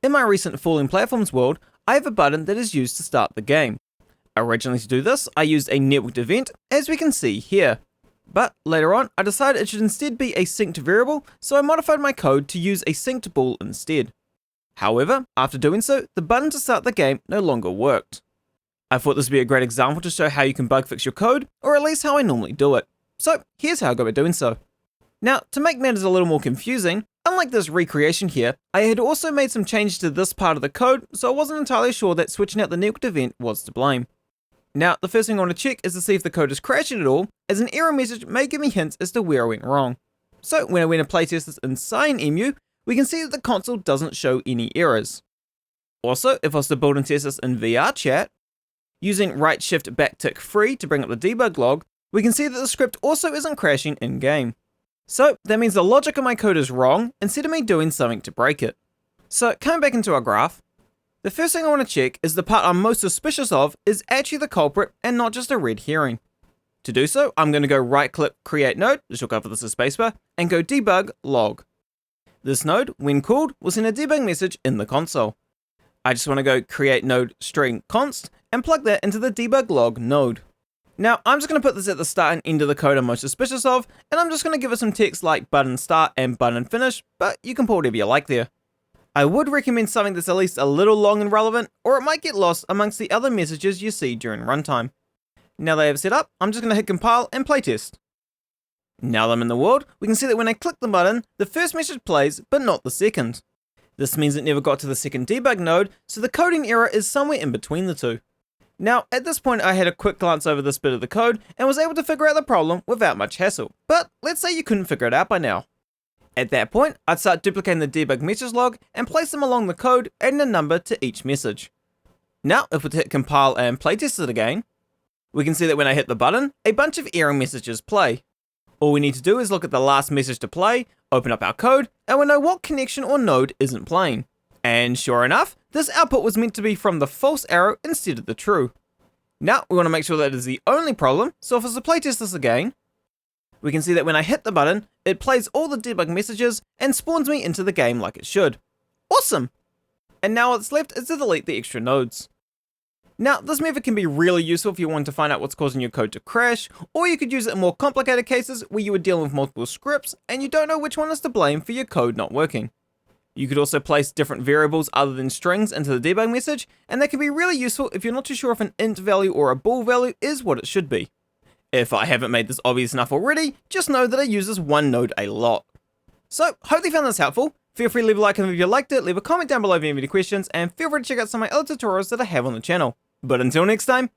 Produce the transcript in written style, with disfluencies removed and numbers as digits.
In my recent Falling Platforms world, I have a button that is used to start the game. Originally to do this, I used a networked event, as we can see here. But later on, I decided it should instead be a synced variable, so I modified my code to use a synced bool instead. However, after doing so, the button to start the game no longer worked. I thought this would be a great example to show how you can bug fix your code, or at least how I normally do it. So here's how I go about doing so. Now, to make matters a little more confusing, unlike this recreation here, I had also made some changes to this part of the code, so I wasn't entirely sure that switching out the networked event was to blame. Now, the first thing I want to check is to see if the code is crashing at all, as an error message may give me hints as to where I went wrong. So when I went and playtest this in CineMU, we can see that the console doesn't show any errors. Also, if I was to build and test this in VRChat, using right shift backtick 3 to bring up the debug log, we can see that the script also isn't crashing in-game. So that means the logic of my code is wrong, instead of me doing something to break it. So coming back into our graph, the first thing I want to check is the part I'm most suspicious of is actually the culprit and not just a red herring. To do so, I'm going to go right click create node, the shortcut for this is spacebar, and go debug log. This node, when called, will send a debug message in the console. I just want to go create node string const and plug that into the debug log node. Now, I'm just going to put this at the start and end of the code I'm most suspicious of, and I'm just going to give it some text like button start and button finish, but you can put whatever you like there. I would recommend something that's at least a little long and relevant, or it might get lost amongst the other messages you see during runtime. Now that I have it set up, I'm just going to hit compile and playtest. Now that I'm in the world, we can see that when I click the button, the first message plays, but not the second. This means it never got to the second debug node, so the coding error is somewhere in between the two. Now, at this point I had a quick glance over this bit of the code, and was able to figure out the problem without much hassle, but let's say you couldn't figure it out by now. At that point, I'd start duplicating the debug message log and place them along the code, adding a number to each message. Now, if we hit compile and playtest it again, we can see that when I hit the button, a bunch of error messages play. All we need to do is look at the last message to play, open up our code, and we know what connection or node isn't playing. And sure enough, this output was meant to be from the false arrow instead of the true. Now, we want to make sure that is the only problem, so if I was to playtest this again, we can see that when I hit the button, it plays all the debug messages and spawns me into the game like it should. Awesome! And now what's left is to delete the extra nodes. Now, this method can be really useful if you want to find out what's causing your code to crash, or you could use it in more complicated cases where you are dealing with multiple scripts and you don't know which one is to blame for your code not working. You could also place different variables other than strings into the debug message, and that can be really useful if you're not too sure if an int value or a bool value is what it should be. If I haven't made this obvious enough already, just know that I use this one node a lot. So, hope you found this helpful. Feel free to leave a like if you liked it, leave a comment down below if you have any questions, and feel free to check out some of my other tutorials that I have on the channel. But until next time,